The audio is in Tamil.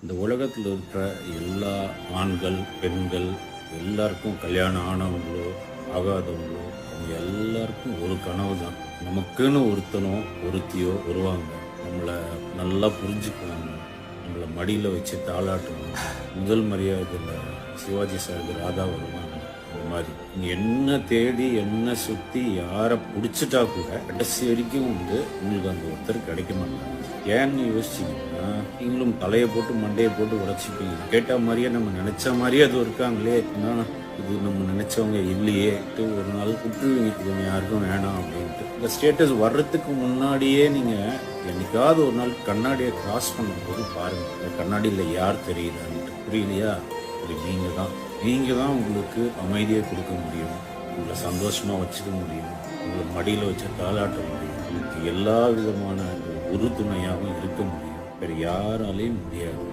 இந்த உலகத்தில் இருக்கிற எல்லா ஆண்கள் பெண்கள் எல்லாருக்கும் கல்யாணம் ஆனவங்களோ ஆகாதவங்களோ அவங்க எல்லாருக்கும் ஒரு கனவு தான். நமக்குன்னு ஒருத்தனோ ஒருத்தியோ வருவாங்க, நம்மளை நல்லா புரிஞ்சுக்குவாங்க, நம்மளை மடியில் வச்சு தாளாட்டணும். முதல் மரியாதையில் சிவாஜி சாருக்கு ராதா வருவாங்க. அந்த மாதிரி நீங்கள் என்ன தேடி என்ன சுற்றி யாரை பிடிச்சிட்டா கூட கடைசி வரைக்கும் உங்களுக்கு அந்த ஒருத்தர் கிடைக்க மாட்டாங்க. ஏன்னு யோசிச்சிங்கன்னா நீங்களும் தலையை போட்டு மண்டையை போட்டு உடச்சிப்பீங்க. கேட்ட மாதிரியே நம்ம நினைச்ச மாதிரியே அது இருக்காங்களே, இது நம்ம நினைச்சவங்க இல்லையே ஒரு நாள் விட்டுருவீங்க. இது யாருக்கும் வேணாம் அப்படின்ட்டு. இந்த ஸ்டேட்டஸ் வர்றதுக்கு முன்னாடியே நீங்க என்னைக்காவது ஒரு நாள் கண்ணாடியை கிராஸ் பண்ணும்போது பாருங்க, இந்த கண்ணாடியில் யார் தெரியுதான்ட்டு. புரியலையா? அப்படி நீங்க தான் உங்களுக்கு அமைதியை கொடுக்க முடியும், உங்களை சந்தோஷமா வச்சுக்க முடியும், உங்களை மடியில் வச்சு தாளாட்ட முடியும், உங்களுக்கு எல்லா விதமான உறுதுணையாகவும் இருக்க முடியும். வேறு யாராலையும் முடியாது.